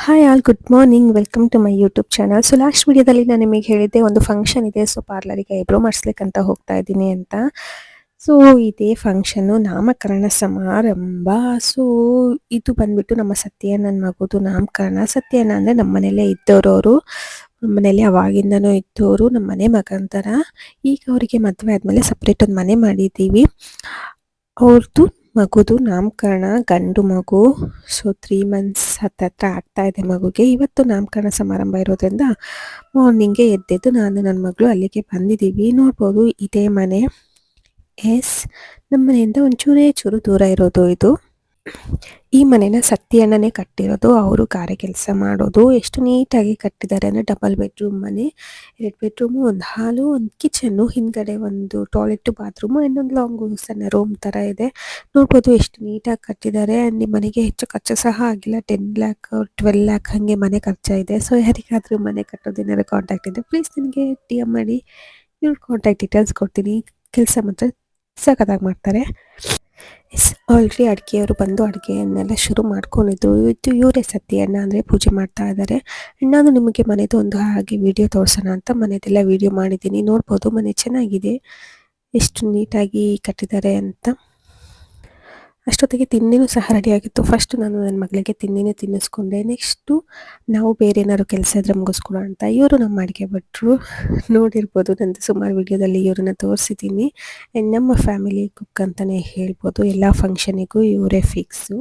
Hi all, good morning. Welcome to my YouTube channel. So last ವಿಡಿಯೋದಲ್ಲಿ ನಾನು ನಿಮಗೆ ಹೇಳಿದ್ದೆ ಒಂದು ಫಂಕ್ಷನ್ ಇದೆ. ಸೊ ಪಾರ್ಲರಿಗೆ ಐಬ್ರೋ ಮಾಡಿಸ್ಲಿಕ್ಕಂತ ಹೋಗ್ತಾ ಇದ್ದೀನಿ ಅಂತ. ಸೊ ಇದೇ ಫಂಕ್ಷನ್ನು ನಾಮಕರಣ ಸಮಾರಂಭ. ಸೊ ಇದು ಬಂದ್ಬಿಟ್ಟು ನಮ್ಮ ಸತ್ಯಣ್ಣನ ಮಗುದು ನಾಮಕರಣ. ಸತ್ಯಣ್ಣ ಅಂದರೆ ನಮ್ಮ ಮನೇಲೇ ಇದ್ದವರು ಅವರು. ನಮ್ಮ ಮನೇಲಿ ಅವಾಗಿಂದನೂ ಇದ್ದವರು, ನಮ್ಮ ಮನೆ ಮಗಂತರ. ಈಗ ಅವರಿಗೆ ಮದುವೆ ಆದಮೇಲೆ ಸಪ್ರೇಟ್ ಒಂದು ಮನೆ ಮಾಡಿದ್ದೀವಿ. ಅವ್ರದ್ದು ಮಗುದು ನಾಮಕರಣ, ಗಂಡು ಮಗು. ಸೊ 3 ಮಂತ್ಸ್ ಹತ್ತತ್ರ ಆಗ್ತಾ ಇದೆ ಮಗುಗೆ. ಇವತ್ತು ನಾಮಕರಣ ಸಮಾರಂಭ ಇರೋದ್ರಿಂದ ಮಾರ್ನಿಂಗೇ ಎದ್ದೆದ್ದು ನಾನು ನನ್ನ ಮಗಳು ಅಲ್ಲಿಗೆ ಬಂದಿದ್ದೀವಿ. ನೋಡ್ಬೋದು ಇದೇ ಮನೆ. ಎಸ್, ನಮ್ಮ ಮನೆಯಿಂದ ಒಂಚೂರೇ ಚೂರು ದೂರ ಇರೋದು ಇದು. ಈ ಮನೆನ ಸತ್ಯಣ್ಣನೇ ಕಟ್ಟಿರೋದು. ಅವರು ಗಾರೆ ಕೆಲಸ ಮಾಡೋದು. ಎಷ್ಟು ನೀಟಾಗಿ ಕಟ್ಟಿದ್ದಾರೆ ಅಂದರೆ, ಡಬಲ್ ಬೆಡ್ರೂಮ್ ಮನೆ, 2 ಬೆಡ್ರೂಮು, ಒಂದು ಹಾಲು, ಒಂದು ಕಿಚನ್ನು, ಹಿಂದ್ಗಡೆ ಒಂದು ಟಾಯ್ಲೆಟ್ ಬಾತ್ರೂಮು, ಇನ್ನೊಂದು ಲಾಂಗು ಸಣ್ಣ ರೂಮ್ ಥರ ಇದೆ. ನೋಡ್ಬೋದು ಎಷ್ಟು ನೀಟಾಗಿ ಕಟ್ಟಿದ್ದಾರೆ. ಆ್ಯಂಡ್ ಈ ಮನೆಗೆ ಹೆಚ್ಚು ಖರ್ಚು ಸಹ ಆಗಿಲ್ಲ. 10 ಲ್ಯಾಕ್ 12 ಲ್ಯಾಕ್ ಹಾಗೆ ಮನೆ ಖರ್ಚಾಗಿದೆ. ಸೊ ಯಾರಿಗಾದರೂ ಮನೆ ಕಟ್ಟೋದೇನಾದ್ರು ಕಾಂಟ್ಯಾಕ್ಟ್ ಇದೆ, ಪ್ಲೀಸ್ ನನಗೆ DM ಮಾಡಿ, ಇವ್ರ ಕಾಂಟ್ಯಾಕ್ಟ್ ಡೀಟೇಲ್ಸ್ ಕೊಡ್ತೀನಿ. ಕೆಲಸ ಮಾತ್ರ ಸಖತ್ತಾಗಿ ಮಾಡ್ತಾರೆ. ಎಸ್, ಆಲ್ರೆಡಿ ಅಡುಗೆಯವರು ಬಂದು ಅಡುಗೆಯನ್ನೆಲ್ಲ ಶುರು ಮಾಡ್ಕೊಂಡಿದ್ರು. ಇವರೇ ಸತ್ಯಣ್ಣ ಅಂದರೆ ಪೂಜೆ ಮಾಡ್ತಾ ಇದ್ದಾರೆ. ನಾನು ನಿಮಗೆ ಮನೆದು ಒಂದು ಹಾಗೆ ವಿಡಿಯೋ ತೋರಿಸೋಣ ಅಂತ ಮನೆದೆಲ್ಲ ವಿಡಿಯೋ ಮಾಡಿದ್ದೀನಿ. ನೋಡ್ಬೋದು ಮನೆ ಚೆನ್ನಾಗಿದೆ, ಎಷ್ಟು ನೀಟಾಗಿ ಕಟ್ಟಿದ್ದಾರೆ ಅಂತ. ಅಷ್ಟೊತ್ತಿಗೆ ತಿಂಡಿನೂ ಸಹ ರೆಡಿಯಾಗಿತ್ತು. ಫಸ್ಟ್ ನಾನು ನನ್ನ ಮಗಳಿಗೆ ತಿಂಡಿನೇ ತಿನ್ನಿಸ್ಕೊಂಡೆ. ನೆಕ್ಸ್ಟು ನಾವು ಬೇರೆ ಏನಾದ್ರು ಕೆಲಸ ಇದ್ರೆ ಮುಗಿಸ್ಕೊಡೋ ಅಂತ ಇವರು ನಮ್ಮ ಅಡುಗೆ ಭಟ್ರು. ನೋಡಿರ್ಬೋದು, ನಂದು ಸುಮಾರು ವಿಡಿಯೋದಲ್ಲಿ ಇವ್ರನ್ನ ತೋರಿಸಿದ್ದೀನಿ. ಆ್ಯಂಡ್ ನಮ್ಮ ಫ್ಯಾಮಿಲಿ ಕುಕ್ ಅಂತಲೇ ಹೇಳ್ಬೋದು. ಎಲ್ಲ ಫಂಕ್ಷನಿಗೂ ಇವರೇ ಫಿಕ್ಸು.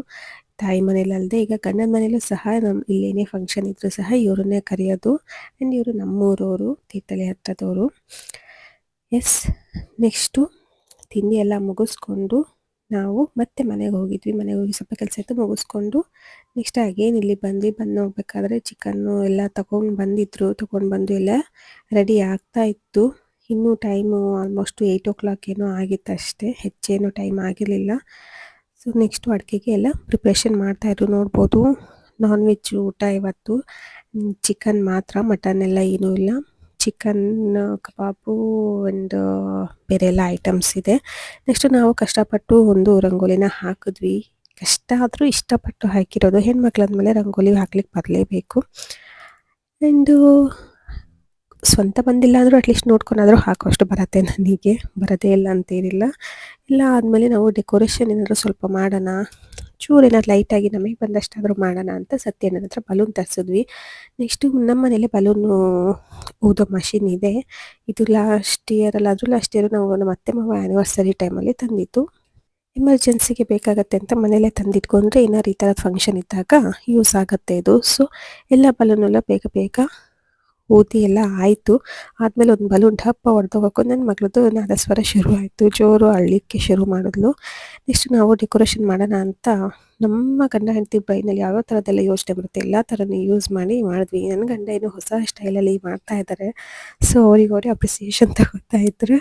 ತಾಯಿ ಮನೇಲಿ ಅಲ್ಲದೆ ಈಗ ಗಂಡನ ಮನೇಲೂ ಸಹ ಇಲ್ಲೇನೇ ಫಂಕ್ಷನ್ ಇದ್ದರೂ ಸಹ ಇವರನ್ನೇ ಕರೆಯೋದು. ಆ್ಯಂಡ್ ಇವರು ನಮ್ಮೂರವರು, ತೀರ್ಥಹಳ್ಳಿ ಹತ್ರದವರು. ಎಸ್, ನೆಕ್ಸ್ಟು ತಿಂಡಿ ಎಲ್ಲ ಮುಗಿಸ್ಕೊಂಡು ನಾವು ಮತ್ತೆ ಮನೆಗೆ ಹೋಗಿದ್ವಿ. ಮನೆಗೆ ಹೋಗಿ ಸ್ವಲ್ಪ ಕೆಲಸ ಇತ್ತು, ಮುಗಿಸ್ಕೊಂಡು ನೆಕ್ಸ್ಟ್ ಅಗೇನ್ ಇಲ್ಲಿ ಬಂದು ನೋಡಬೇಕಾದ್ರೆ ಚಿಕನ್ನು ಎಲ್ಲ ತೊಗೊಂಡು ಬಂದು ಎಲ್ಲ ರೆಡಿ ಆಗ್ತಾ ಇತ್ತು. ಇನ್ನೂ ಟೈಮು ಆಲ್ಮೋಸ್ಟ್ 8 ಏನೋ ಆಗಿತ್ತು ಅಷ್ಟೇ, ಹೆಚ್ಚೇನೋ ಟೈಮ್ ಆಗಿರಲಿಲ್ಲ. ಸೊ ನೆಕ್ಸ್ಟು ಅಡುಗೆಗೆ ಎಲ್ಲ ಪ್ರಿಪ್ರೇಷನ್ ಮಾಡ್ತಾಯಿದ್ರು. ನೋಡ್ಬೋದು ನಾನ್ ವೆಜ್ ಊಟ ಇವತ್ತು. ಚಿಕನ್ ಮಾತ್ರ, ಮಟನ್ ಎಲ್ಲ ಏನೂ ಇಲ್ಲ. ಚಿಕನ್ ಕಬಾಬು ಆ್ಯಂಡ್ ಬೇರೆ ಎಲ್ಲ ಐಟಮ್ಸ್ ಇದೆ. ನೆಕ್ಸ್ಟ್ ನಾವು ಕಷ್ಟಪಟ್ಟು ಒಂದು ರಂಗೋಲಿನ ಹಾಕಿದ್ವಿ. ಕಷ್ಟ ಆದರೂ ಇಷ್ಟಪಟ್ಟು ಹಾಕಿರೋದು. ಹೆಣ್ಮಕ್ಳಾದ್ಮೇಲೆ ರಂಗೋಲಿ ಹಾಕ್ಲಿಕ್ಕೆ ಬರಲೇಬೇಕು. ಆ್ಯಂಡು ಸ್ವಂತ ಬಂದಿಲ್ಲ ಅಂದರೂ ಅಟ್ಲೀಸ್ಟ್ ನೋಡ್ಕೊಂಡಾದರೂ ಹಾಕೋಷ್ಟು ಬರುತ್ತೆ ನನಗೆ, ಬರೋದೇ ಇಲ್ಲ ಅಂತೇನಿಲ್ಲ. ಎಲ್ಲ ಆದಮೇಲೆ ನಾವು ಡೆಕೋರೇಷನ್ ಏನಾದರೂ ಸ್ವಲ್ಪ ಮಾಡೋಣ, ಚೂರು ಏನಾದ್ರು ಲೈಟಾಗಿ ನಮಗೆ ಬಂದಷ್ಟಾದರೂ ಮಾಡೋಣ ಅಂತ ಸತ್ಯಣ್ಣನ ಹತ್ರ ಬಲೂನ್ ತರಿಸಿದ್ವಿ. ನೆಕ್ಸ್ಟು ನಮ್ಮ ಮನೇಲಿ ಬಲೂನು ಊದೋ ಮಷಿನ್ ಇದೆ. ಇದು ಲಾಸ್ಟ್ ಇಯರ್ ನಾವು ನಮ್ಮ ಅತ್ತೆ ಮಾವ ಆ್ಯನಿವರ್ಸರಿ ಟೈಮಲ್ಲಿ ತಂದಿದ್ದು. ಎಮರ್ಜೆನ್ಸಿಗೆ ಬೇಕಾಗತ್ತೆ ಅಂತ ಮನೇಲೇ ತಂದಿಟ್ಕೊಂಡ್ರೆ ಏನಾರು ಈ ಥರದ ಫಂಕ್ಷನ್ ಇದ್ದಾಗ ಯೂಸ್ ಆಗುತ್ತೆ ಇದು. ಸೊ ಎಲ್ಲ ಬಲೂನೆಲ್ಲ ಬೇಗ ಊದಿ ಎಲ್ಲ ಆಯಿತು. ಆದಮೇಲೆ ಒಂದು ಬಲೂನ್ ಡಪ್ಪ ಹೊಡೆದೋಗಕ್ಕೂ ನನ್ನ ಮಗಳದ್ದು ನಾದಸ್ವರ ಶುರು ಆಯಿತು, ಜೋರು ಅಳ್ಳಿಕ್ಕೆ ಶುರು ಮಾಡಿದ್ಲು. ನೆಕ್ಸ್ಟ್ ನಾವು ಡೆಕೋರೇಷನ್ ಮಾಡೋಣ ಅಂತ ನಮ್ಮ ಗಂಡ ಹೆಂಡತಿ ಬ್ರೈನಲ್ಲಿ ಯಾವ ಥರದ್ದೆಲ್ಲ ಯೋಚನೆ ಬರುತ್ತೆ ಎಲ್ಲ ಥರನೂ ಯೂಸ್ ಮಾಡಿದ್ವಿ. ನನ್ನ ಗಂಡ ಏನೋ ಹೊಸ ಸ್ಟೈಲಲ್ಲಿ ಮಾಡ್ತಾ ಇದ್ದಾರೆ. ಸೊ ಅವರೇ ಅಪ್ರಿಸಿಯೇಷನ್ ತಗೋತಾ ಇದ್ರು.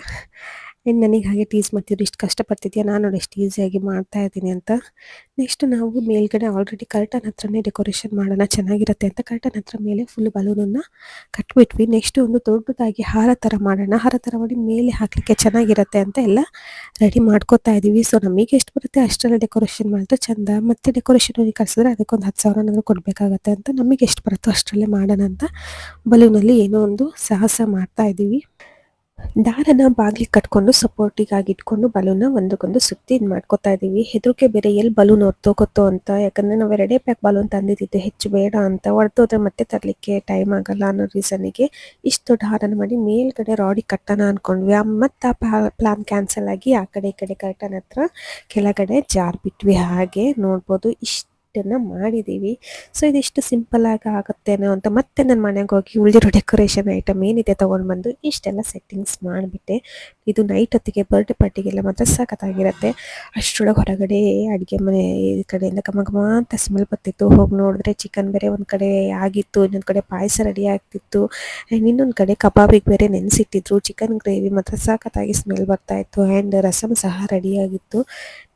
ಆ್ಯಂಡ್ ನನಗೆ ಹಾಗೆ ಟೀಸ್ ಮಾಡ್ತಿದ್ರು, ಇಷ್ಟು ಕಷ್ಟಪಡ್ತಿದ್ಯಾ, ನಾನು ನೋಡಿ ಎಷ್ಟು ಈಸಿಯಾಗಿ ಮಾಡ್ತಾಯಿದ್ದೀನಿ ಅಂತ. ನೆಕ್ಸ್ಟ್ ನಾವು ಮೇಲ್ಗಡೆ ಆಲ್ರೆಡಿ ಕರ್ಟನ್ ಹತ್ರನೇ ಡೆಕೋರೇಷನ್ ಮಾಡೋಣ ಚೆನ್ನಾಗಿರುತ್ತೆ ಅಂತ ಕರ್ಟನ್ ಹತ್ರ ಮೇಲೆ ಫುಲ್ ಬಲೂನನ್ನು ಕಟ್ಬಿಟ್ವಿ. ನೆಕ್ಸ್ಟ್ ಒಂದು ದೊಡ್ಡದಾಗಿ ಹಾರ ಥರ ಮಾಡೋಣ, ಹಾರ ಥರ ಮಾಡಿ ಮೇಲೆ ಹಾಕಲಿಕ್ಕೆ ಚೆನ್ನಾಗಿರುತ್ತೆ ಅಂತ ಎಲ್ಲ ರೆಡಿ ಮಾಡ್ಕೋತಾ ಇದ್ದೀವಿ. ಸೊ ನಮಗೆ ಎಷ್ಟು ಬರುತ್ತೆ ಅಷ್ಟೆಲ್ಲ ಡೆಕೋರೇಷನ್ ಮಾಡಿದ್ರೆ ಚೆಂದ. ಮತ್ತು ಡೆಕೋರೇಷನ್ ಕಳಿಸಿದ್ರೆ ಅದಕ್ಕೊಂದು 10,000 ಕೊಡಬೇಕಾಗತ್ತೆ ಅಂತ ನಮಗೆ ಎಷ್ಟು ಬರುತ್ತೋ ಅಷ್ಟರಲ್ಲೇ ಮಾಡೋಣ ಅಂತ ಬಲೂನಲ್ಲಿ ಏನೋ ಒಂದು ಸಾಹಸ ಮಾಡ್ತಾ ಇದ್ದೀವಿ. ದಾರನ ಬಾಗಿಲಿಗೆ ಕಟ್ಕೊಂಡು ಸಪೋರ್ಟಿಗಾಗಿ ಇಟ್ಕೊಂಡು ಬಲೂನ್ನ ಒಂದಕ್ಕೊಂದು ಸುತ್ತಿ ಇದು ಮಾಡ್ಕೋತಾ ಇದ್ದೀವಿ. ಹೆದರಿಕೆ ಬೇರೆ ಎಲ್ಲಿ ಬಲೂನ್ ಹೊರ್ತೋಗುತ್ತೋ ಅಂತ, ಯಾಕಂದರೆ ನಾವು 2 ಪ್ಯಾಕ್ ಬಲೂನ್ ತಂದಿದ್ದಿದ್ದು ಹೆಚ್ಚು ಬೇಡ ಅಂತ. ಹೊಡೆದೋದ್ರೆ ಮತ್ತೆ ತರಲಿಕ್ಕೆ ಟೈಮ್ ಆಗಲ್ಲ ಅನ್ನೋ ರೀಸನ್ನಿಗೆ ಇಷ್ಟು ದೊಡ್ಡ ಹಾರನ ಮಾಡಿ ಮೇಲ್ಗಡೆ ರಾಡಿಗೆ ಕಟ್ಟೋಣ ಅಂದ್ಕೊಂಡ್ವಿ. ಮತ್ತು ಆ ಪ್ಲಾನ್ ಕ್ಯಾನ್ಸಲ್ ಆಗಿ ಆ ಕಡೆ ಈ ಕಡೆ ಕರ್ಟನ್ ಹತ್ರ ಕೆಳಗಡೆ ಜಾರ್ ಬಿಟ್ವಿ. ಹಾಗೆ ನೋಡ್ಬೋದು ಇಷ್ಟನ್ನು ಮಾಡಿದ್ದೀವಿ. ಸೊ ಇದಿಷ್ಟು ಸಿಂಪಲ್ಲಾಗಿ ಆಗುತ್ತೇನೋ ಅಂತ ಮತ್ತೆ ನನ್ನ ಮನೆಗೆ ಹೋಗಿ ಉಳಿದಿರೋ ಡೆಕೋರೇಷನ್ ಐಟಮ್ ಏನಿದೆ ತೊಗೊಂಡು ಬಂದು ಇಷ್ಟೆಲ್ಲ ಸೆಟ್ಟಿಂಗ್ಸ್ ಮಾಡಿಬಿಟ್ಟೆ. ಇದು ನೈಟ್ ಹೊತ್ತಿಗೆ ಬರ್ಡೇ ಪಾರ್ಟಿಗೆಲ್ಲ ಮಾತ್ರ ಸಖತ್ತಾಗಿರುತ್ತೆ. ಅಷ್ಟರೊಳಗೆ ಹೊರಗಡೆ ಅಡುಗೆ ಮನೆ ಈ ಕಡೆಯಿಂದ ಘಮ ಘಮ ಅಂತ ಸ್ಮೆಲ್ ಬರ್ತಿತ್ತು. ಹೋಗಿ ನೋಡಿದ್ರೆ ಚಿಕನ್ ಬೇರೆ ಒಂದು ಕಡೆ ಆಗಿತ್ತು, ಇನ್ನೊಂದು ಕಡೆ ಪಾಯಸ ರೆಡಿ ಆಗ್ತಿತ್ತು, ಆ್ಯಂಡ್ ಇನ್ನೊಂದು ಕಡೆ ಕಬಾಬಿಗೆ ಬೇರೆ ನೆನೆಸಿಟ್ಟಿದ್ರು. ಚಿಕನ್ ಗ್ರೇವಿ ಮಾತ್ರ ಸಖತ್ತಾಗಿ ಸ್ಮೆಲ್ ಬರ್ತಾಯಿತ್ತು. ಆ್ಯಂಡ್ ರಸಮ್ ಸಹ ರೆಡಿಯಾಗಿತ್ತು.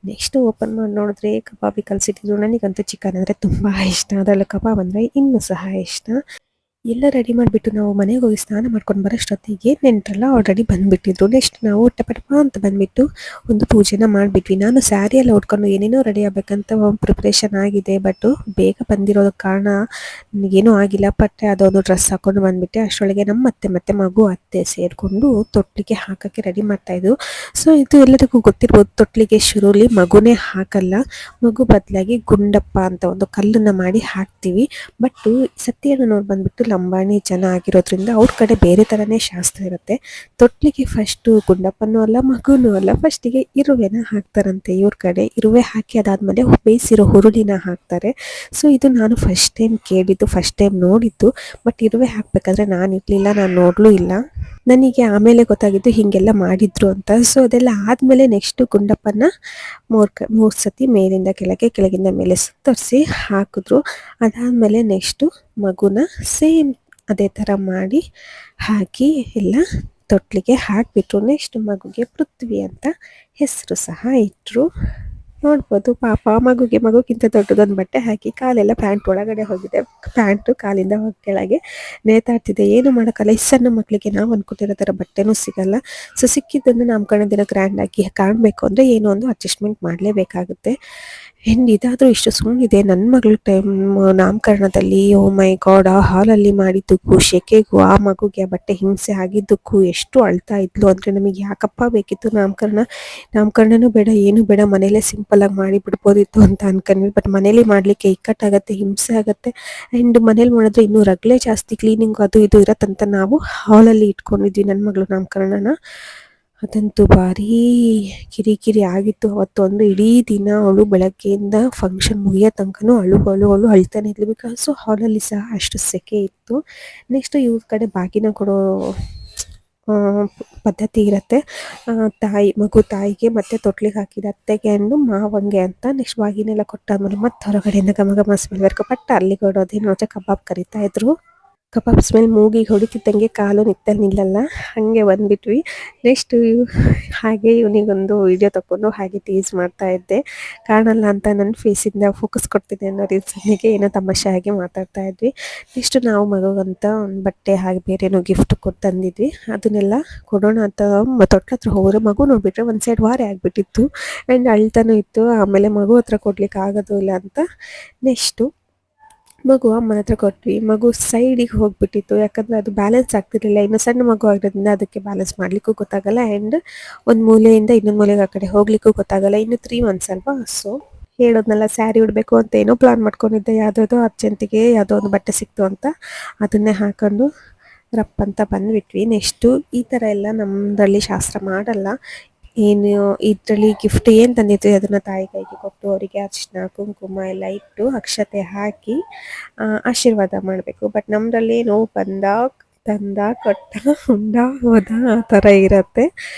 ನೆಕ್ಸ್ಟ್ ಓಪನ್ ಮಾಡಿ ನೋಡಿದ್ರೆ ಕಬಾಬಿ ಕಲಿಸಿಟ್ಟಿದ್ರು. ನನಗಂತೂ ಚಿಕನ್ ಅಂದರೆ ತುಂಬ ಇಷ್ಟ, ಅದರಲ್ಲೂ ಕಬಾಬ್ ಅಂದರೆ ಇನ್ನೂ ಸಹ ಇಷ್ಟ. ಎಲ್ಲ ರೆಡಿ ಮಾಡಿಬಿಟ್ಟು ನಾವು ಮನೆಗೆ ಹೋಗಿ ಸ್ನಾನ ಮಾಡ್ಕೊಂಡು ಬರೋಷ್ಟೊತ್ತಿಗೆ ನೆಂಟರೆಲ್ಲ ಆಲ್ರೆಡಿ ಬಂದುಬಿಟ್ಟಿದ್ರು. ನೆಕ್ಸ್ಟ್ ನಾವು ಟಪ ಅಂತ ಬಂದುಬಿಟ್ಟು ಒಂದು ಪೂಜೆನ ಮಾಡಿಬಿಟ್ವಿ. ನಾನು ಸ್ಯಾರಿ ಎಲ್ಲ ಉಟ್ಕೊಂಡು ಏನೇನೋ ರೆಡಿ ಆಗಬೇಕಂತ ಪ್ರಿಪ್ರೇಷನ್ ಆಗಿದೆ. ಬಟ್ ಬೇಗ ಬಂದಿರೋದಕ್ಕೆ ಕಾರಣ ನನಗೇನೂ ಆಗಿಲ್ಲ. ಅದೊಂದು ಡ್ರೆಸ್ ಹಾಕ್ಕೊಂಡು ಬಂದುಬಿಟ್ಟೆ. ಅಷ್ಟರೊಳಗೆ ನಮ್ಮ ಮತ್ತೆ ಮಗು ಅತ್ತೆ ಸೇರಿಕೊಂಡು ತೊಟ್ಲಿಗೆ ಹಾಕೋಕ್ಕೆ ರೆಡಿ ಮಾಡ್ತಾಯಿದ್ರು. ಸೊ ಇದು ಎಲ್ಲರಿಗೂ ಗೊತ್ತಿರ್ಬೋದು, ತೊಟ್ಲಿಗೆ ಶುರುಲಿ ಮಗುನೇ ಹಾಕಲ್ಲ, ಮಗು ಬದಲಾಗಿ ಗುಂಡಪ್ಪ ಅಂತ ಒಂದು ಕಲ್ಲನ್ನು ಮಾಡಿ ಹಾಕ್ತೀವಿ. ಬಟ್ ಸತ್ಯಣ್ಣನವ್ರು ಬಂದುಬಿಟ್ಟು ಲಂಬಾಣಿ ಜನ ಆಗಿರೋದ್ರಿಂದ ಅವ್ರ ಕಡೆ ಬೇರೆ ಥರನೇ ಶಾಸ್ತ್ರ ಇರುತ್ತೆ. ತೊಟ್ಲಿಗೆ ಫಸ್ಟು ಗುಂಡಪ್ಪನೂ ಅಲ್ಲ ಮಗುನೂ ಅಲ್ಲ, ಫಸ್ಟಿಗೆ ಇರುವೆನ ಹಾಕ್ತಾರಂತೆ ಇವ್ರ ಕಡೆ. ಇರುವೆ ಹಾಕಿ ಅದಾದಮೇಲೆ ಬೇಯಿಸಿರೋ ಹುರುಳಿನ ಹಾಕ್ತಾರೆ. ಸೊ ಇದು ನಾನು ಫಸ್ಟ್ ಟೈಮ್ ಕೇಳಿದ್ದು, ಫಸ್ಟ್ ಟೈಮ್ ನೋಡಿದ್ದು. ಬಟ್ ಇರುವೆ ಹಾಕಬೇಕಾದ್ರೆ ನಾನು ಇರಲಿಲ್ಲ, ನಾನು ನೋಡಲೂ ಇಲ್ಲ. ನನಗೆ ಆಮೇಲೆ ಗೊತ್ತಾಗಿದ್ದು ಹೀಗೆಲ್ಲ ಮಾಡಿದ್ರು ಅಂತ. ಸೊ ಅದೆಲ್ಲ ಆದಮೇಲೆ ನೆಕ್ಸ್ಟು ಗುಂಡಪ್ಪನ ಮೂರು ಸತಿ ಮೇಲಿಂದ ಕೆಳಗೆ, ಕೆಳಗಿಂದ ಮೇಲೆ ಸುತ್ತರಿಸಿ ಹಾಕಿದ್ರು. ಅದಾದಮೇಲೆ ನೆಕ್ಸ್ಟು ಮಗುನ ಸೇಮ್ ಅದೇ ಥರ ಮಾಡಿ ಹಾಕಿ ಎಲ್ಲ ತೊಟ್ಲಿಗೆ ಹಾಕಿಬಿಟ್ರು. ನೆಕ್ಸ್ಟ್ ಮಗುಗೆ ಪೃಥ್ವಿ ಅಂತ ಹೆಸರು ಸಹ ಇಟ್ಟರು. ನೋಡ್ಬೋದು ಪಾಪ ಮಗುಗಿಂತ ದೊಡ್ಡದೊಂದು ಬಟ್ಟೆ ಹಾಕಿ ಕಾಲೆಲ್ಲ ಪ್ಯಾಂಟ್ ಒಳಗಡೆ ಹೋಗಿದೆ, ಪ್ಯಾಂಟು ಕಾಲಿಂದ ಕೆಳಗೆ ನೇತಾಡ್ತಿದೆ. ಏನು ಮಾಡೋಕ್ಕಲ್ಲ, ಈ ಸಣ್ಣ ಮಕ್ಕಳಿಗೆ ನಾವು ಅಂದ್ಕೊಟ್ಟಿರೋ ಥರ ಬಟ್ಟೆನೂ ಸಿಗಲ್ಲ. ಸೊ ಸಿಕ್ಕಿದ್ದನ್ನು ನಾಮಕರಣ ದಿನ ಗ್ರ್ಯಾಂಡಾಗಿ ಕಾಣಬೇಕು ಅಂದರೆ ಏನೋ ಒಂದು ಅಡ್ಜಸ್ಟ್ಮೆಂಟ್ ಮಾಡಲೇಬೇಕಾಗುತ್ತೆ. ಆ್ಯಂಡ್ ಇದಾದರೂ ಇಷ್ಟು ಸುಮ್ಮನಿದೆ. ನನ್ನ ಮಗಳ ನಾಮಕರಣದಲ್ಲಿ ಓ ಮೈ ಗಾಡ್, ಆ ಹಾಲಲ್ಲಿ ಮಾಡಿದ್ದಕ್ಕೂ ಶೆಕೆಗೂ ಆ ಮಗುಗೆ ಆ ಬಟ್ಟೆ ಹಿಂಸೆ ಆಗಿದ್ದಕ್ಕೂ ಎಷ್ಟು ಅಳ್ತಾ ಇದ್ಲು ಅಂದರೆ ನಮಗೆ ಯಾಕಪ್ಪ ಬೇಕಿತ್ತು ನಾಮಕರಣನೂ ಬೇಡ, ಏನೂ ಬೇಡ, ಮನೇಲೇ ಸಿಂಪಲ್ಲಾಗಿ ಮಾಡಿ ಬಿಡ್ಬೋದಿತ್ತು ಅಂತ ಅನ್ಕೊಂಡ್ವಿ. ಬಟ್ ಮನೇಲಿ ಮಾಡಲಿಕ್ಕೆ ಇಕ್ಕಟ್ಟಾಗತ್ತೆ, ಹಿಂಸೆ ಆಗುತ್ತೆ. ಆ್ಯಂಡ್ ಮನೇಲಿ ಮಾಡಿದ್ರೆ ಇನ್ನೂ ರಗಳೆ ಜಾಸ್ತಿ, ಕ್ಲೀನಿಂಗು ಅದು ಇದು ಇರತ್ತಂತ ನಾವು ಹಾಲಲ್ಲಿ ಇಟ್ಕೊಂಡಿದ್ವಿ ನನ್ನ ಮಗಳು ನಾಮಕರಣನ. ಅದಂತೂ ಭಾರೀ ಕಿರಿಕಿರಿ ಆಗಿತ್ತು ಅವತ್ತೊಂದು ಇಡೀ ದಿನ. ಅವಳು ಬೆಳಗ್ಗೆಯಿಂದ ಫಂಕ್ಷನ್ ಮುಗಿಯೋ ತನಕನೂ ಅಳು ಅಳ್ತಾನೆ ಇದ್ಲು. ಬಿಕಾಸು ಹಾಲಲ್ಲಿ ಸಹ ಅಷ್ಟು ಸೆಕೆ ಇತ್ತು. ನೆಕ್ಸ್ಟು ಇವ್ರ ಕಡೆ ಬಾಗಿನ ಕೊಡೋ ಪದ್ಧತಿ ಇರುತ್ತೆ. ಮಗು ತಾಯಿಗೆ ಮತ್ತು ತೊಟ್ಲಿಗೆ ಹಾಕಿದ ಅತ್ತೆಗೆ ಅಂಡು ಮಾವಂಗೆ ಅಂತ. ನೆಕ್ಸ್ಟ್ ಬಾಗಿನೆಲ್ಲ ಕೊಟ್ಟಾದ್ಮೇಲೆ ಮತ್ತೆ ಹೊರಗಡೆಯಿಂದ ಘಮ ಸ್ಮೆಲ್ ಬರ್ಕೊಪಟ್ಟ ಅಲ್ಲಿಗೆ ಹೊಡೋದೇನು ಕಬಾಬ್ ಕರಿತಾಯಿದ್ರು. ಕಬಾಬ್ ಸ್ಮೆಲ್ ಮೂಗಿಗೆ ಹೊಡಿತಿದ್ದಂಗೆ ಕಾಲು ನಿಲ್ಲಲ್ಲ, ಹಾಗೆ ಬಂದುಬಿಟ್ವಿ. ನೆಕ್ಸ್ಟು ಹಾಗೆ ಇವನಿಗೊಂದು ವಿಡಿಯೋ ತಗೊಂಡು ಹಾಗೆ ಟೀಸ್ ಮಾಡ್ತಾ ಇದ್ದೆ. ಕಾಣಲ್ಲ ಅಂತ ನನ್ನ ಫೇಸಿಂದ ಫೋಕಸ್ ಕೊಡ್ತಿದ್ದೆ ಅನ್ನೋ ರೀಸನ್ನಿಗೆ ಏನೋ ತಮಾಷೆ ಆಗಿ ಮಾತಾಡ್ತಾ ಇದ್ವಿ. ನೆಕ್ಸ್ಟು ನಾವು ಮಗುವಂತ ಒಂದು ಬಟ್ಟೆ ಹಾಗೆ ಬೇರೆನೋ ಗಿಫ್ಟ್ ಕೊಟ್ಟು ತಂದಿದ್ವಿ. ಅದನ್ನೆಲ್ಲ ಕೊಡೋಣ ಅಂತ ತೊಟ್ಲ ಹತ್ರ ಹೋದರೆ ಮಗು ನೋಡಿಬಿಟ್ರೆ ಒಂದು ಸೈಡ್ ವಾರೆ ಆಗಿಬಿಟ್ಟಿತ್ತು ಆ್ಯಂಡ್ ಅಳ್ತಾನೂ ಇತ್ತು. ಆಮೇಲೆ ಮಗು ಹತ್ರ ಕೊಡ್ಲಿಕ್ಕೆ ಆಗೋದು ಇಲ್ಲ ಅಂತ ನೆಕ್ಸ್ಟು ಮಗು ಅಮ್ಮನ ಹತ್ರ ಕೊಟ್ವಿ. ಮಗು ಸೈಡಿಗೆ ಹೋಗಿಬಿಟ್ಟಿತ್ತು, ಯಾಕಂದರೆ ಅದು ಬ್ಯಾಲೆನ್ಸ್ ಆಗ್ತಿರಲಿಲ್ಲ. ಇನ್ನು ಸಣ್ಣ ಮಗು ಆಗಿರೋದ್ರಿಂದ ಅದಕ್ಕೆ ಬ್ಯಾಲೆನ್ಸ್ ಮಾಡಲಿಕ್ಕೂ ಗೊತ್ತಾಗಲ್ಲ ಆ್ಯಂಡ್ ಒಂದು ಮೂಲೆಯಿಂದ ಇನ್ನೊಂದು ಮೂಲೆಗೆ ಆ ಕಡೆ ಹೋಗ್ಲಿಕ್ಕೂ ಗೊತ್ತಾಗಲ್ಲ. ಇನ್ನು 3 months ಅಲ್ವಾ. ಸೊ ಹೇಳೋದ್ನೆಲ್ಲ ಸ್ಯಾರಿ ಉಡಬೇಕು ಅಂತ ಏನೋ ಪ್ಲಾನ್ ಮಾಡ್ಕೊಂಡಿದ್ದೆ. ಯಾವುದೋ ಅರ್ಜೆಂಟಿಗೆ ಯಾವುದೋ ಒಂದು ಬಟ್ಟೆ ಸಿಕ್ತು ಅಂತ ಅದನ್ನೇ ಹಾಕೊಂಡು ರಪ್ ಅಂತ ಬಂದುಬಿಟ್ವಿ. ನೆಕ್ಸ್ಟು ಈ ಥರ ಎಲ್ಲ ನಮ್ಮದ್ರಲ್ಲಿ ಶಾಸ್ತ್ರ ಮಾಡಲ್ಲ. ಏನು ಇದರಲ್ಲಿ ಗಿಫ್ಟ್ ಏನು ತಂದಿದ್ವಿ ಅದನ್ನು ತಾಯಿ ಕೈಗೆ ಕೊಟ್ಟು ಅವರಿಗೆ ಅರಿಶಿನ ಕುಂಕುಮ ಎಲ್ಲ ಇಟ್ಟು ಅಕ್ಷತೆ ಹಾಕಿ ಆಶೀರ್ವಾದ ಮಾಡಬೇಕು. ಬಟ್ ನಮ್ಮದ್ರಲ್ಲಿ ಏನೋ ತಂದ ಕೊಟ್ಟ ಉಂಡ ಹೋದ ಆ ಥರ ಇರುತ್ತೆ.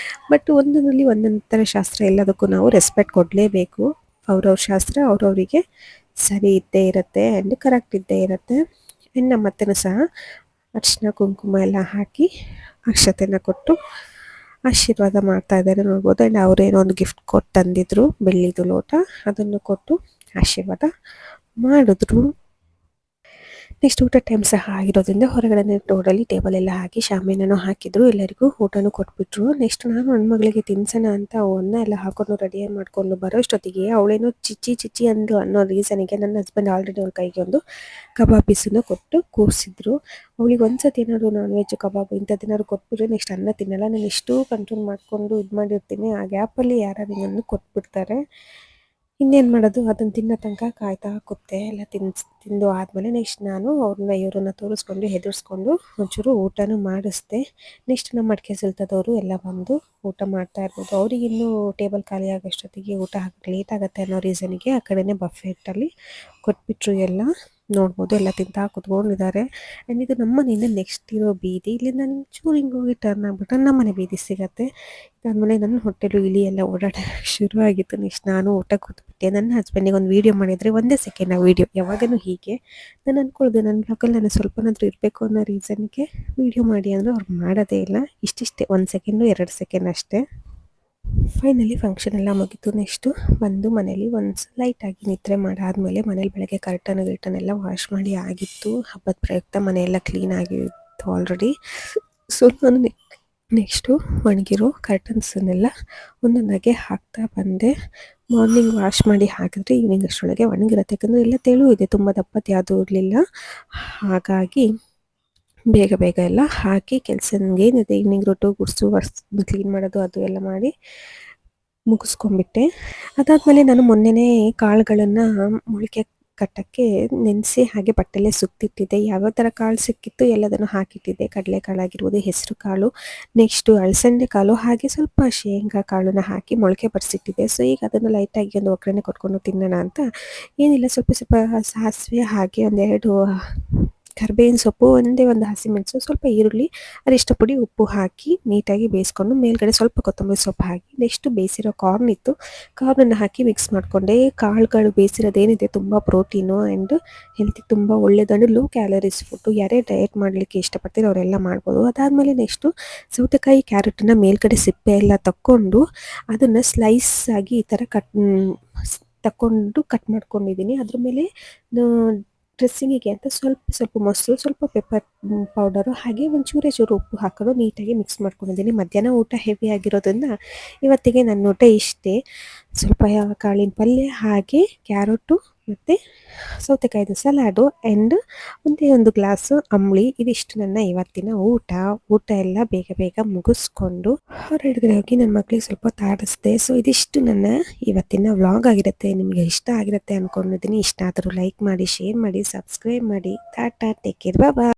ಬಟ್ ಒಂದೊಂದರಲ್ಲಿ ಒಂದೊಂದು ಥರ ಶಾಸ್ತ್ರ, ಎಲ್ಲದಕ್ಕೂ ನಾವು ರೆಸ್ಪೆಕ್ಟ್ ಕೊಡಲೇಬೇಕು. ಅವ್ರವ್ರ ಶಾಸ್ತ್ರ ಅವ್ರವರಿಗೆ ಸರಿ ಇದ್ದೇ ಇರುತ್ತೆ ಆ್ಯಂಡ್ ಕರೆಕ್ಟ್ ಇದ್ದೇ ಇರುತ್ತೆ. ಆ್ಯಂಡ್ ನಮ್ಮ ಅತ್ತೆನೂ ಸಹ ಅರಿಶಿನ ಕುಂಕುಮ ಎಲ್ಲ ಹಾಕಿ ಅಕ್ಷತೆನ ಕೊಟ್ಟು ಆಶೀರ್ವಾದ ಮಾಡ್ತಾ ಇದ್ದಾರೆ ನೋಡ್ಬೋದು. ಆ್ಯಂಡ್ ಅವರೇನೋ ಒಂದು ಗಿಫ್ಟ್ ಕೊಟ್ಟು ತಂದಿದ್ರು, ಬೆಳ್ಳಿದು ಲೋಟ, ಅದನ್ನು ಕೊಟ್ಟು ಆಶೀರ್ವಾದ ಮಾಡಿದ್ರು. ನೆಕ್ಸ್ಟ್ ಊಟ ಟೈಮ್ ಸಹ ಆಗಿರೋದ್ರಿಂದ ಹೊರಗಡೆ ರೋಡಲ್ಲಿ ಟೇಬಲ್ ಎಲ್ಲ ಹಾಕಿ ಶಾಮಿಯಾನೂ ಹಾಕಿದ್ರು, ಎಲ್ಲರಿಗೂ ಊಟನೂ ಕೊಟ್ಬಿಟ್ರು. ನೆಕ್ಸ್ಟ್ ನಾನು ನನ್ನ ಮಗಳಿಗೆ ತಿನ್ಸೋಣ ಅಂತ ಅವನ್ನ ಎಲ್ಲ ಹಾಕೊಂಡು ರೆಡಿ ಮಾಡಿಕೊಂಡು ಬರೋಷ್ಟೊತ್ತಿಗೆ ಅವಳೇನೋ ಚಿಚ್ಚಿ ಅಂದು ಅನ್ನೋ ರೀಸನಿಗೆ ನನ್ನ ಹಸ್ಬೆಂಡ್ ಆಲ್ರೆಡಿ ಅವ್ರ ಕೈಗೆ ಒಂದು ಕಬಾಬ್ ಪೀಸನ್ನು ಕೊಟ್ಟು ಕೂರಿಸಿದ್ರು. ಅವಳಿಗೆ ಒಂದ್ಸತಿ ಏನಾದ್ರು ನಾನ್ ವೆಜ್ ಕಬಾಬು ಇಂಥದ್ದೇನಾದ್ರು ಕೊಟ್ಬಿಟ್ರೆ ನೆಕ್ಸ್ಟ್ ಅನ್ನ ತಿನ್ನಲ್ಲ. ನಾನು ಎಷ್ಟು ಕಂಟ್ರೋಲ್ ಮಾಡಿಕೊಂಡು ಇದು ಮಾಡಿರ್ತೀನಿ, ಆ ಗ್ಯಾಪಲ್ಲಿ ಯಾರು ಇನ್ನೊಂದು ಕೊಟ್ಬಿಡ್ತಾರೆ. ಇನ್ನೇನು ಮಾಡೋದು, ಅದನ್ನು ತಿನ್ನೋ ತನಕ ಕಾಯ್ತಾ ಕೂತೆ. ಎಲ್ಲ ತಿಂದು ಆದಮೇಲೆ ನೆಕ್ಸ್ಟ್ ನಾನು ಇವ್ರನ್ನ ತೋರಿಸ್ಕೊಂಡು ಹೆದರ್ಸ್ಕೊಂಡು ಒಂಚೂರು ಊಟನೂ ಮಾಡಿಸ್ದೆ. ನೆಕ್ಸ್ಟ್ ನಮ್ಮ ಅಡಿಕೆ ಸಲ್ತದವರು ಎಲ್ಲ ಬಂದು ಊಟ ಮಾಡ್ತಾ ಇರ್ಬೋದು. ಅವ್ರಿಗಿನ್ನೂ ಟೇಬಲ್ ಖಾಲಿ ಆಗೋಷ್ಟೊತ್ತಿಗೆ ಊಟ ಹಾಕಕ್ಕೆ ಲೇಟ್ ಆಗುತ್ತೆ ಅನ್ನೋ ರೀಸನಿಗೆ ಆ ಕಡೆನೇ ಬಫೆಟ್ಟಲ್ಲಿ ಕೊಟ್ಬಿಟ್ರು. ಎಲ್ಲ ನೋಡ್ಬೋದು, ಎಲ್ಲ ತಿಂತಾ ಕುತ್ಕೊಂಡಿದ್ದಾರೆ. ಆ್ಯಂಡ್ ಇದು ನಮ್ಮ ಮನೆಯಿಂದ ನೆಕ್ಸ್ಟ್ ಇರೋ ಬೀದಿ. ಇಲ್ಲಿಂದ ಚೂರು ಹಿಂಗೆ ಹೋಗಿ ಟರ್ನ್ ಆಗಿಬಿಟ್ರೆ ನಮ್ಮ ಮನೆ ಬೀದಿ ಸಿಗುತ್ತೆ. ಇದಾದಮೇಲೆ ನನ್ನ ಹೊಟ್ಟೆಲು ಇಲಿ ಎಲ್ಲ ಓಡಾಡೋಕ್ಕೆ ಶುರುವಾಗಿತ್ತು. ನೆಕ್ಸ್ಟ್ ನಾನು ಊಟ ಕೂತ್ಬಿಟ್ಟೆ. ನನ್ನ ಹಸ್ಬೆಂಡಿಗೆ ಒಂದು ವೀಡಿಯೋ ಮಾಡಿದರೆ 1 ಸೆಕೆಂಡ್ ಆ ವೀಡಿಯೋ. ಯಾವಾಗಲೂ ಹೀಗೆ ನಾನು ಅಂದ್ಕೊಳ್ದೆ ನನ್ನ ಬ್ಲಾಗಲ್ಲಿ ನಾನು ಸ್ವಲ್ಪನಾದರೂ ಇರಬೇಕು ಅನ್ನೋ ರೀಸನ್ಗೆ ವೀಡಿಯೋ ಮಾಡಿ ಅಂದರೆ ಅವ್ರು ಮಾಡೋದೇ ಇಲ್ಲ. ಇಷ್ಟಿಷ್ಟೇ 1 ಸೆಕೆಂಡು 2 ಸೆಕೆಂಡ್ ಅಷ್ಟೇ. ಫೈನಲಿ ಫಂಕ್ಷನ್ ಎಲ್ಲ ಮುಗೀತು. ನೆಕ್ಸ್ಟು ಬಂದು ಮನೇಲಿ ಒಂದು ಲೈಟಾಗಿ ನಿದ್ರೆ ಮಾಡಾದಮೇಲೆ ಮನೇಲಿ ಬೆಳಗ್ಗೆ ಗಿರ್ಟನ್ ಎಲ್ಲ ವಾಶ್ ಮಾಡಿ ಆಗಿತ್ತು. ಹಬ್ಬದ ಪ್ರಯುಕ್ತ ಮನೆಯೆಲ್ಲ ಕ್ಲೀನ್ ಆಗಿತ್ತು ಆಲ್ರೆಡಿ. ಸೊ ನಾನು ನೆಕ್ಸ್ಟು ಒಣಗಿರೋ ಕರ್ಟನ್ಸನ್ನೆಲ್ಲ ಒಂದೊಂದಾಗೆ ಹಾಕ್ತಾ ಬಂದೆ. ಮಾರ್ನಿಂಗ್ ವಾಶ್ ಮಾಡಿ ಹಾಕಿದ್ರೆ ಈವ್ನಿಂಗ್ ಅಷ್ಟರೊಳಗೆ ಒಣಗಿರುತ್ತೆ. ಯಾಕಂದರೆ ಎಲ್ಲ ತೆಳು ಇದೆ, ತುಂಬ ದಪ್ಪತ್ತು ಯಾವುದೂ ಇರಲಿಲ್ಲ. ಹಾಗಾಗಿ ಬೇಗ ಬೇಗ ಎಲ್ಲ ಹಾಕಿ ಕೆಲಸ ಏನಿದೆ ಈವ್ನಿಂಗ್ ರೊಟ್ಟು ಗುಡಿಸು ಕ್ಲೀನ್ ಮಾಡೋದು ಅದು ಎಲ್ಲ ಮಾಡಿ ಮುಗಿಸ್ಕೊಂಡ್ಬಿಟ್ಟೆ. ಅದಾದಮೇಲೆ ನಾನು ಮೊನ್ನೆನೇ ಕಾಳುಗಳನ್ನು ಮೊಳಕೆ ಕಟ್ಟಕ್ಕೆ ನೆನೆಸಿ ಹಾಗೆ ಬಟ್ಟೆಲ್ಲೇ ಸುತ್ತಿಟ್ಟಿದ್ದೆ. ಯಾವ್ಯಾವ ಥರ ಕಾಳು ಸಿಕ್ಕಿತ್ತು ಎಲ್ಲದನ್ನು ಹಾಕಿಟ್ಟಿದ್ದೆ. ಕಡಲೆಕಾಳಾಗಿರ್ಬೋದು, ಹೆಸರು ಕಾಳು, ನೆಕ್ಸ್ಟು ಅಲಸಂದೆ ಕಾಳು, ಹಾಗೆ ಸ್ವಲ್ಪ ಶೇಂಗಾ ಕಾಳನ್ನ ಹಾಕಿ ಮೊಳಕೆ ಬರಿಸಿಟ್ಟಿದ್ದೆ. ಸೊ ಈಗ ಅದನ್ನು ಲೈಟಾಗಿ ಒಂದು ಒಗ್ಗರಣೆ ಕೊಟ್ಕೊಂಡು ತಿನ್ನೋಣ ಅಂತ, ಏನಿಲ್ಲ ಸ್ವಲ್ಪ ಸ್ವಲ್ಪ ಸಾಸಿವೆ ಹಾಗೆ ಒಂದೆರಡು ಕರಿಬೇವಿನ ಸೊಪ್ಪು, ಒಂದೇ ಒಂದು ಹಸಿಮೆಣಸು, ಸ್ವಲ್ಪ ಈರುಳ್ಳಿ, ಅರಿಶಿನ ಪುಡಿ, ಉಪ್ಪು ಹಾಕಿ ನೀಟಾಗಿ ಬೇಯಿಸ್ಕೊಂಡು ಮೇಲ್ಗಡೆ ಸ್ವಲ್ಪ ಕೊತ್ತಂಬರಿ ಸೊಪ್ಪು ಹಾಕಿ ನೆಕ್ಸ್ಟ್ ಬೇಯಿಸಿರೋ ಕಾರ್ನ್ ಇತ್ತು, ಕಾರ್ನನ್ನು ಹಾಕಿ ಮಿಕ್ಸ್ ಮಾಡಿಕೊಂಡೆ. ಕಾಳುಗಳು ಬೇಯಿಸಿರೋದೇನಿದೆ ತುಂಬ ಪ್ರೋಟೀನು ಆ್ಯಂಡ್ ಹೆಲ್ತಿಗೆ ತುಂಬ ಒಳ್ಳೆಯದು ಆ್ಯಂಡ್ ಲೋ ಕ್ಯಾಲರೀಸ್ ಫುಡ್ಡು. ಯಾರೇ ಡಯಟ್ ಮಾಡಲಿಕ್ಕೆ ಇಷ್ಟಪಡ್ತೀರೋ ಅವರೆಲ್ಲ ಮಾಡ್ಬೋದು. ಅದಾದಮೇಲೆ ನೆಕ್ಸ್ಟು ಸೌತೆಕಾಯಿ ಕ್ಯಾರೆಟನ್ನು ಮೇಲ್ಗಡೆ ಸಿಪ್ಪೆ ಎಲ್ಲ ತಕ್ಕೊಂಡು ಅದನ್ನು ಸ್ಲೈಸ್ ಆಗಿ ಈ ಥರ ತಕ್ಕೊಂಡು ಕಟ್ ಮಾಡ್ಕೊಂಡಿದ್ದೀನಿ. ಅದ್ರ ಮೇಲೆ ಡ್ರೆಸ್ಸಿಂಗಿಗೆ ಅಂತ ಸ್ವಲ್ಪ ಮೊಸರು, ಸ್ವಲ್ಪ ಪೆಪ್ಪರ್ ಪೌಡರು, ಹಾಗೆ ಒಂಚೂರೇ ಚೂರು ಉಪ್ಪು ಹಾಕೊಂಡು ನೀಟಾಗಿ ಮಿಕ್ಸ್ ಮಾಡ್ಕೊಂಡಿದ್ದೀನಿ. ಮಧ್ಯಾಹ್ನ ಊಟ ಹೆವಿ ಆಗಿರೋದ್ರಿಂದ ಇವತ್ತಿಗೆ ನನ್ನ ಊಟ ಇಷ್ಟೇ. ಸ್ವಲ್ಪ ಕಾಳಿನ ಪಲ್ಯ, ಹಾಗೆ ಕ್ಯಾರೆಟು ಮತ್ತು ಸೌತೆಕಾಯಿದು ಸಲಾಡು ಆ್ಯಂಡ್ ಒಂದೇ ಒಂದು ಗ್ಲಾಸು ಅಂಬಲಿ. ಇದಿಷ್ಟು ನನ್ನ ಇವತ್ತಿನ ಊಟ ಎಲ್ಲ ಬೇಗ ಬೇಗ ಮುಗಿಸ್ಕೊಂಡು ಹೊರಗಡೆ ಹೋಗಿ ನನ್ನ ಮಕ್ಕಳಿಗೆ ಸ್ವಲ್ಪ ತಾಡಿಸ್ದೆ. ಸೊ ಇದಿಷ್ಟು ನನ್ನ ಇವತ್ತಿನ ವ್ಲಾಗ್ ಆಗಿರುತ್ತೆ. ನಿಮಗೆ ಇಷ್ಟ ಆಗಿರುತ್ತೆ ಅಂದ್ಕೊಂಡಿದ್ದೀನಿ. ಇಷ್ಟ ಆದರೂ ಲೈಕ್ ಮಾಡಿ, ಶೇರ್ ಮಾಡಿ, ಸಬ್ಸ್ಕ್ರೈಬ್ ಮಾಡಿ. ಟಾಟಾ, ಟೇಕ್ ಕೇರ್, ಬಾಯ್.